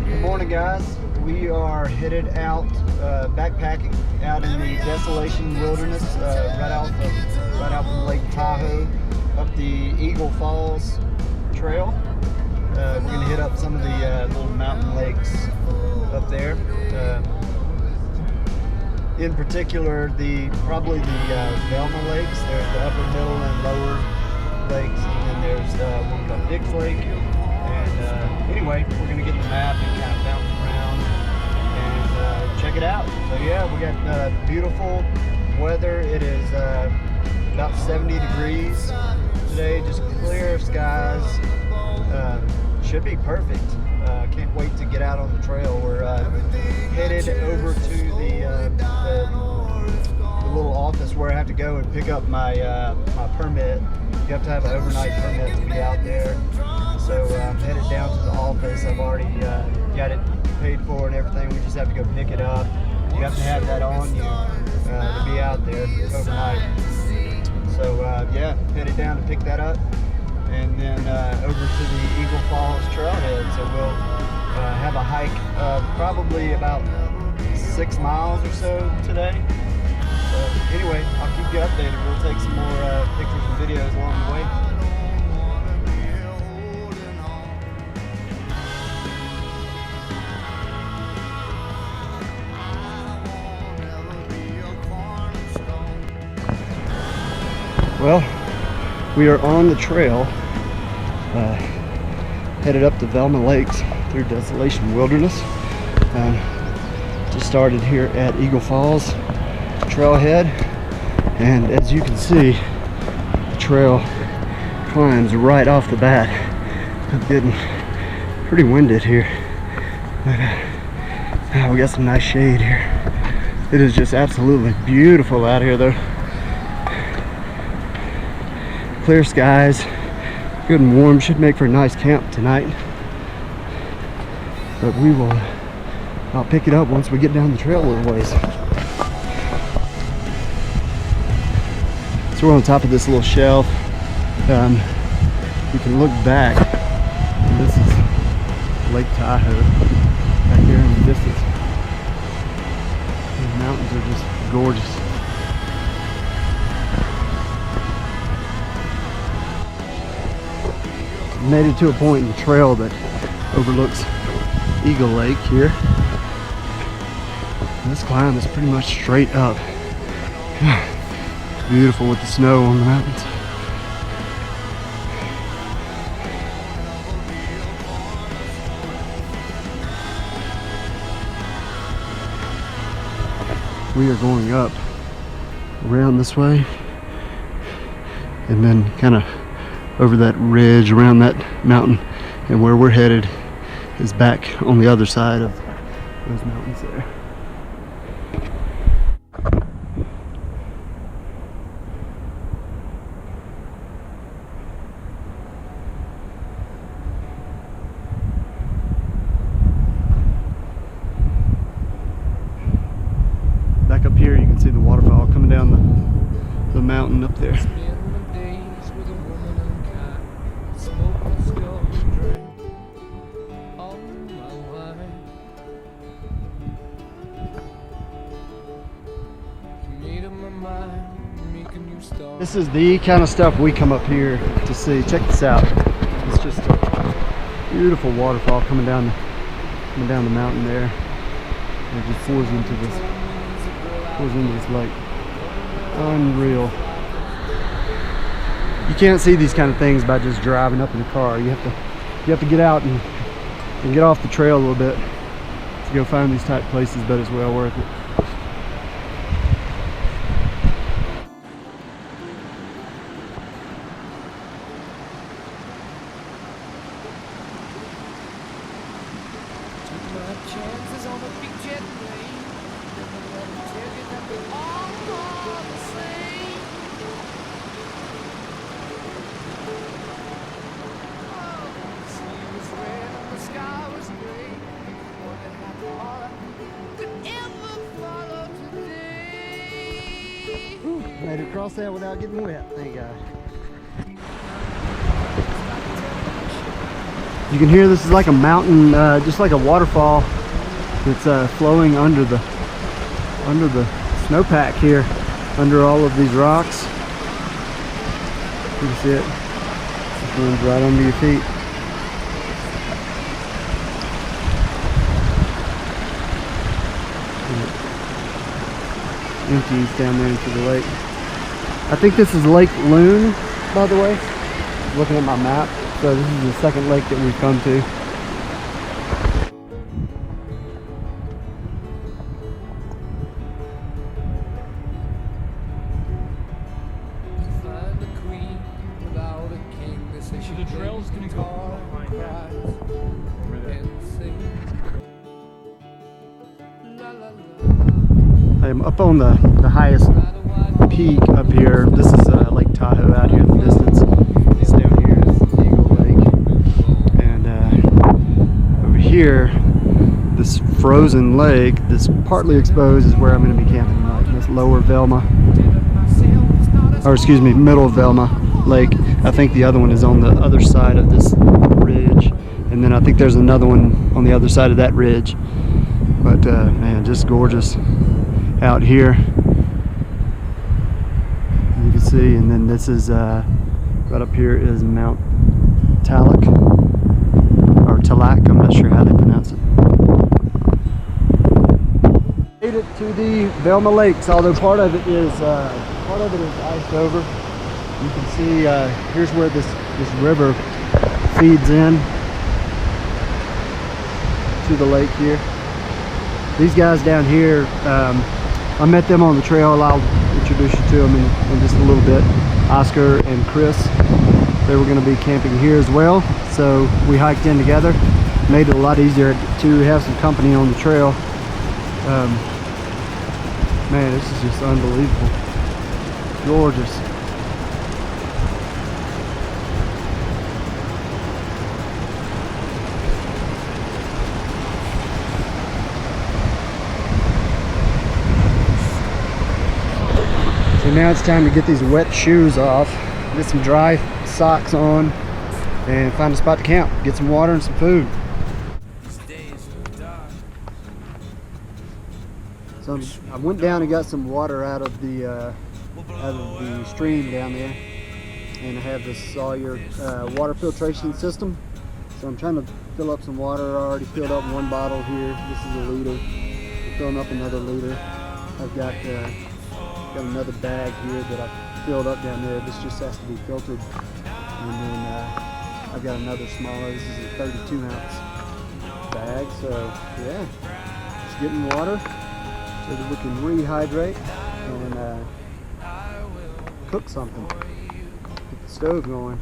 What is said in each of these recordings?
Good morning, guys. We are headed out backpacking out in the Desolation wilderness, right out from Lake Tahoe, up the Eagle Falls Trail. We're going to hit up some of the little mountain lakes up there. In particular, probably the Velma Lakes. There's the upper, middle, and lower lakes, and then there's one called Dick's Lake. And anyway, we're going to get the map and kind of bounce around and check it out. So yeah, we got beautiful weather. It is about 70 degrees today, just clear skies. Should be perfect. Can't wait to get out on the trail. We're headed over to the little office where I have to go and pick up my my permit. You have to have an overnight permit to be out there. So I'm headed down to the office. I've already got it paid for and everything. We just have to go pick it up. You have to have that on you to be out there overnight. So yeah, headed down to pick that up, and then over to the Eagle Falls trailhead. So we'll have a hike of probably about 6 miles or so today. So anyway, I'll keep you updated. We'll take some more pictures and videos along the way. Well, we are on the trail, headed up the Velma Lakes through Desolation Wilderness. Just started here at Eagle Falls trailhead, and as you can see, the trail climbs right off the bat. I'm getting pretty winded here, but we got some nice shade here. It is just absolutely beautiful out here though. Clear skies, good and warm, should make for a nice camp tonight. But I'll pick it up once we get down the trail a little ways. So we're on top of this little shelf. You can look back, and this is Lake Tahoe back there in the distance. The mountains are just gorgeous. Made it to a point in the trail that overlooks Eagle Lake here. And this climb is pretty much straight up. Beautiful with the snow on the mountains. We are going up around this way and then kind of over that ridge around that mountain, and where we're headed is back on the other side of those mountains there. Back up here you can see the waterfall coming down the mountain up there. This is the kind of stuff we come up here to see. Check this out. It's just a beautiful waterfall coming down the mountain there. And it just pours into this lake. Unreal. You can't see these kind of things by just driving up in a car. You have to get out and get off the trail a little bit to go find these type places, but it's well worth it. Made it across that without getting wet, thank God. You can hear this is like a mountain, just like a waterfall that's flowing under the snowpack here, under all of these rocks. You can see it. It runs right under your feet. Empties down there into the lake. I think this is Lake Loon, by the way. Looking at my map. So this is the second lake that we've come to. So the trail's gonna go behind that. I am up on the highest peak up here. This is Lake Tahoe out here in the distance. It's down here is Eagle Lake. And over here, this frozen lake that's partly exposed is where I'm going to be camping tonight. This Lower Velma, or excuse me, Middle Velma Lake. I think the other one is on the other side of this ridge. And then I think there's another one on the other side of that ridge. But man, just gorgeous out here. You can see, and then this is right up here is Mount Talak, or Talak, I'm not sure how they pronounce it. Made it to the Velma Lakes, although part of it is iced over. You can see here's where this river feeds in to the lake here. These guys down here, I met them on the trail. I'll introduce you to them in just a little bit. Oscar and Chris, they were going to be camping here as well, so we hiked in together. Made it a lot easier to have some company on the trail. Man, this is just unbelievable. Gorgeous. So now it's time to get these wet shoes off, get some dry socks on, and find a spot to camp. Get some water and some food. So I went down and got some water out of the stream down there, and I have this Sawyer water filtration system. So I'm trying to fill up some water. I already filled up one bottle here. This is a liter. I'm filling up another liter. I've got another bag here that I filled up down there. This just has to be filtered. And then I've got another smaller. This is a 32 ounce bag. So yeah, just getting water so that we can rehydrate and cook something. Get the stove going.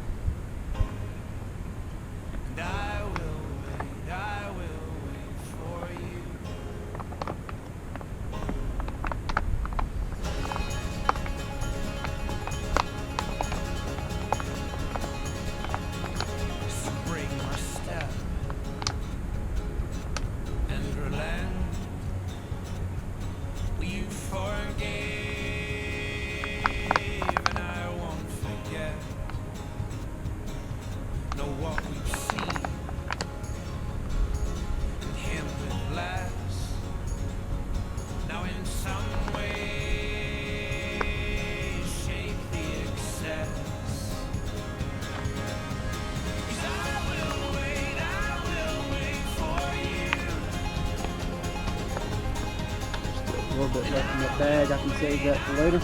A little bit left in that bag. I can save that for later.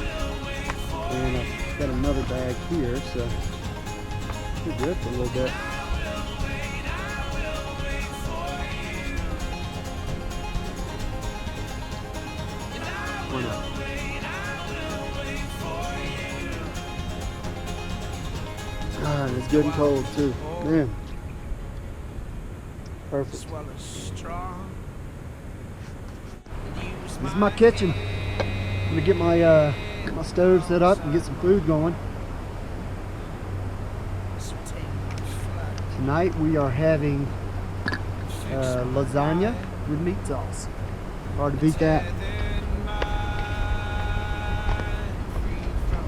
And I've got another bag here, so we're good for a little bit. Why not? God, it's good and cold too. Man. Perfect. This is my kitchen. I'm gonna get my stove set up and get some food going. Tonight we are having lasagna with meat sauce. Hard to beat that.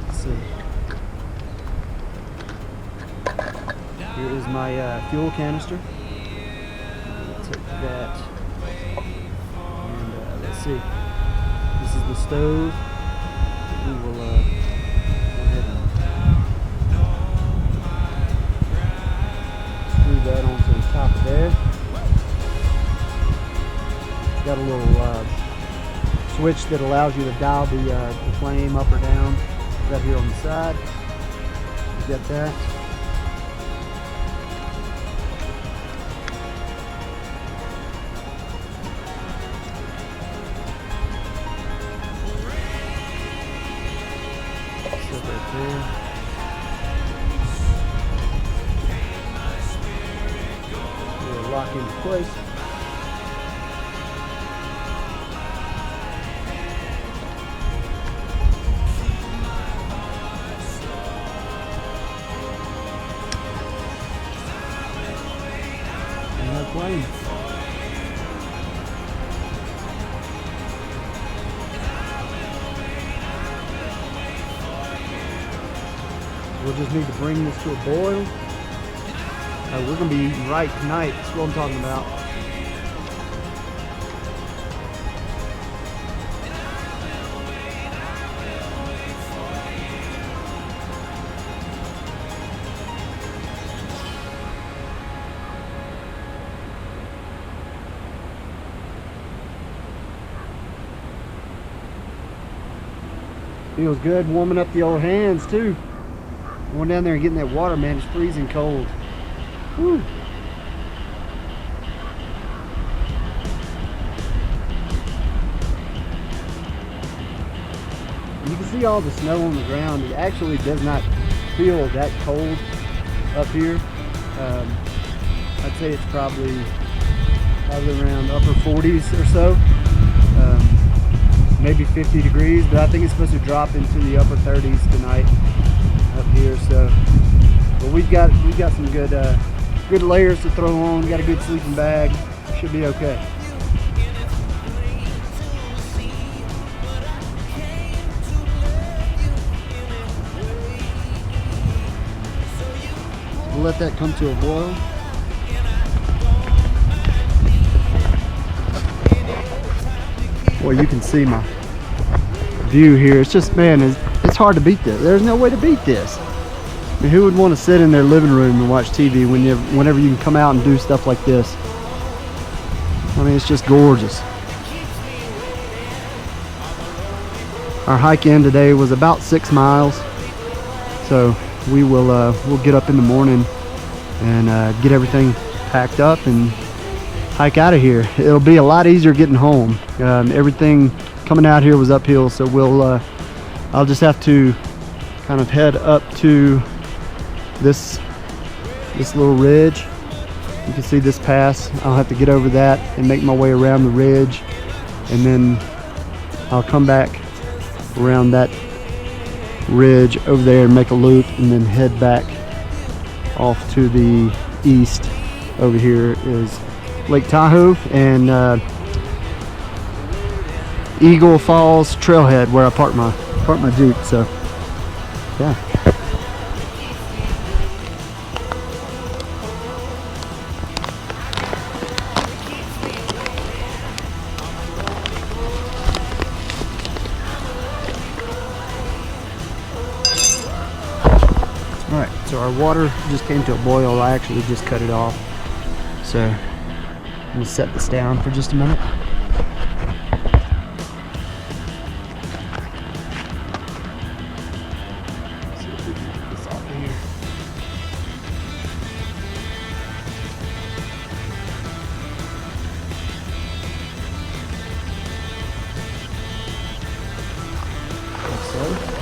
Let's see. Here is my fuel canister. that. And let's see. This is the stove. We will go ahead and screw that onto the top of there. Got a little switch that allows you to dial the flame up or down. Right here on the side. You got that. Set that there. We'll lock into place. Flame. We'll just need to bring this to a boil. We're going to be eating right tonight. That's what I'm talking about. Feels good warming up the old hands too. Going down there and getting that water, man, it's freezing cold. Whew. You can see all the snow on the ground. It actually does not feel that cold up here. I'd say it's probably around upper 40s or so. Maybe 50 degrees, but I think it's supposed to drop into the upper 30s tonight up here. So, but we've got some good good layers to throw on. Got a good sleeping bag. Should be okay. We'll let that come to a boil. Well, you can see my view here. It's just, man, it's hard to beat this. There's no way to beat this. I mean, who would want to sit in their living room and watch TV whenever you can come out and do stuff like this? I mean, it's just gorgeous. Our hike in today was about 6 miles, so we will we'll get up in the morning and get everything packed up and hike out of here. It'll be a lot easier getting home. Everything coming out here was uphill, so I'll just have to kind of head up to this little ridge. You can see this pass. I'll have to get over that and make my way around the ridge, and then I'll come back around that ridge over there and make a loop, and then head back off to the east. Over here is Lake Tahoe and Eagle Falls trailhead where I park my Jeep. So yeah. All right, so our water just came to a boil. I actually just cut it off. So I'm gonna set this down for just a minute. See if we can get this off of here. Like so.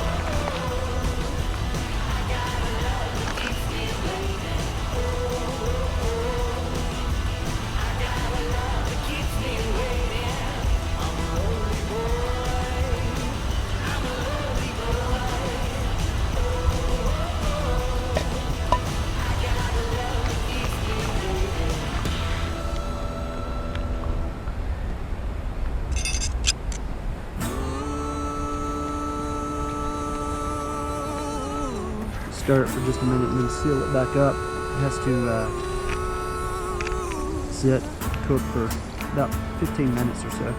Stir it for just a minute and then seal it back up. It has to sit cook for about 15 minutes or so.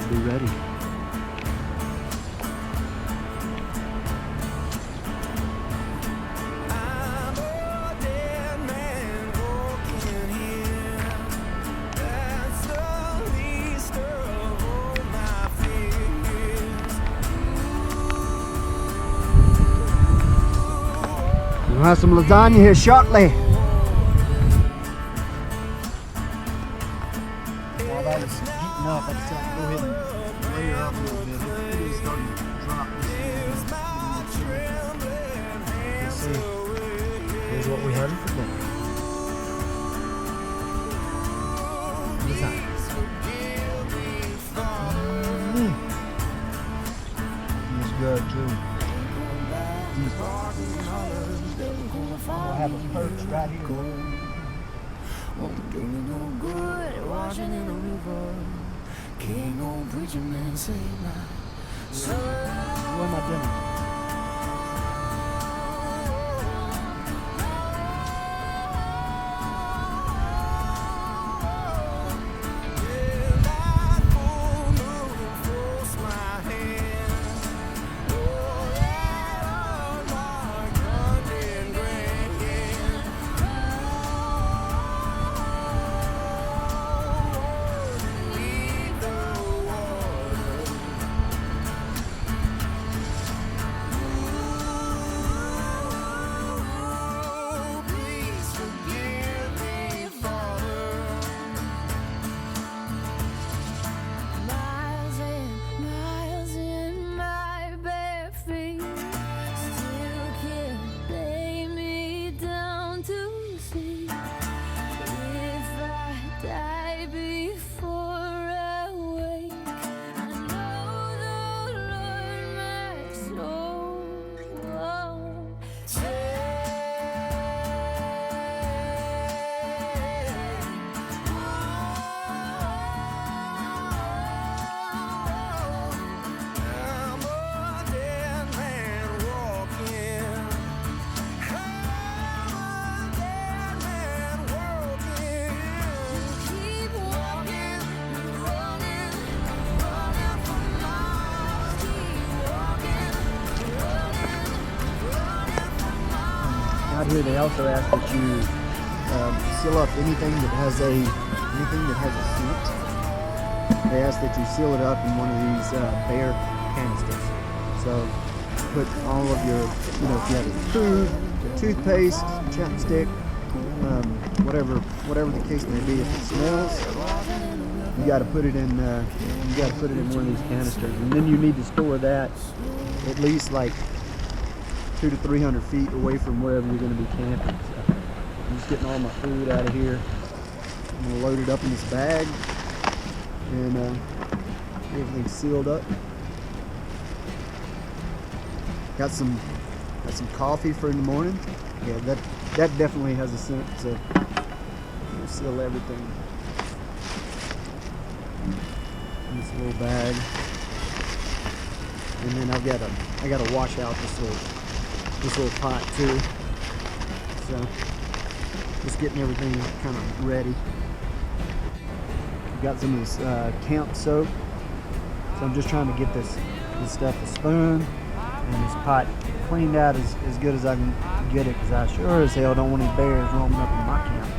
It'll be ready. We'll have some lasagna here shortly. While that is heating up, I just have to go ahead and layer up a little bit. It is starting to drop. Let's see. Here's what we have for dinner. Lasagna. It's good too. We'll have a perch right here. Won't do me no good washing in a river. Can't no preacher man say my soul. What am I doing? Out here, they also ask that you seal up anything that has a scent. They ask that you seal it up in one of these bare canisters. So put all of your, if you have food, toothpaste, chapstick, whatever the case may be. If it smells, you got to put it in. You got to put it in one of these canisters, and then you need to store that at least like 200 to 300 feet away from wherever you're going to be camping. So I'm just getting all my food out of here. I'm going to load it up in this bag, and everything's sealed up. Got some coffee for in the morning. Yeah, that definitely has a scent. So we'll seal everything in this little bag, and then I got to wash out this little pot too. So just getting everything kind of ready. Got some of this camp soap. So I'm just trying to get this stuff, the spoon and this pot, cleaned out as good as I can get it, because I sure as hell don't want any bears roaming up in my camp.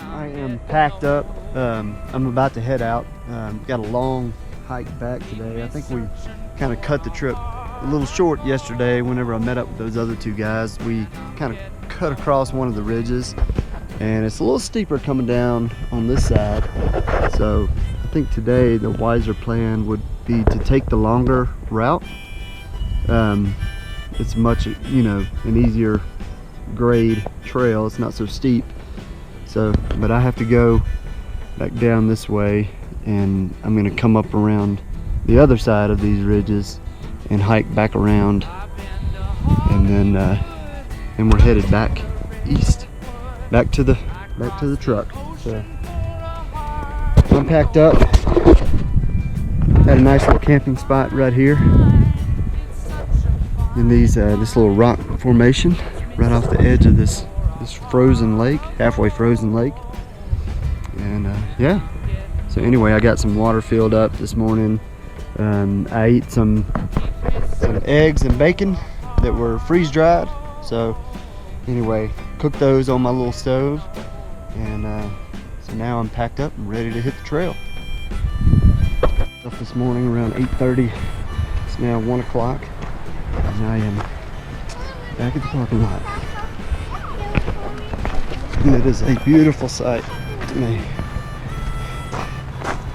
I am packed up. I'm about to head out. Got a long hike back today. I think we kind of cut the trip a little short yesterday. Whenever I met up with those other two guys, we kind of cut across one of the ridges, and it's a little steeper coming down on this side. So I think today the wiser plan would be to take the longer route. It's much, an easier grade trail. It's not so steep. So, but I have to go back down this way, and I'm going to come up around the other side of these ridges and hike back around, and then we're headed back east, back to the truck. So I'm packed up. Got a nice little camping spot right here in this little rock formation right off the edge of this frozen lake, halfway frozen lake. And yeah, so anyway, I got some water filled up this morning. I ate some eggs and bacon that were freeze dried. So anyway, cooked those on my little stove, and so now I'm packed up and ready to hit the trail. Up this morning around 8:30. It's now 1 o'clock, and I am back at the parking lot. And it is a beautiful sight to me.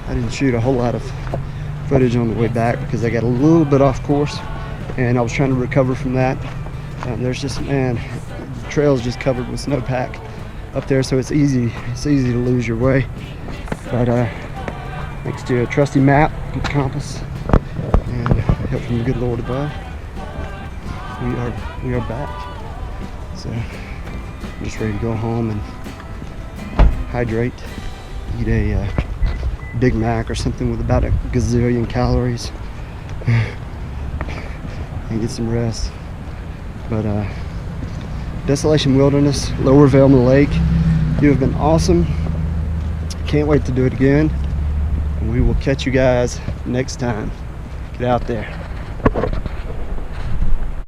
I didn't shoot a whole lot of footage on the way back because I got a little bit off course, and I was trying to recover from that. There's just, man, the trail's just covered with snowpack up there, so it's easy to lose your way. But thanks to a trusty map, good compass, and help from the good Lord above, we are back. So I'm just ready to go home and hydrate, eat a Big Mac or something with about a gazillion calories, and get some rest. But Desolation Wilderness, Lower Velma Lake, you have been awesome. Can't wait to do it again. And we will catch you guys next time. Get out there.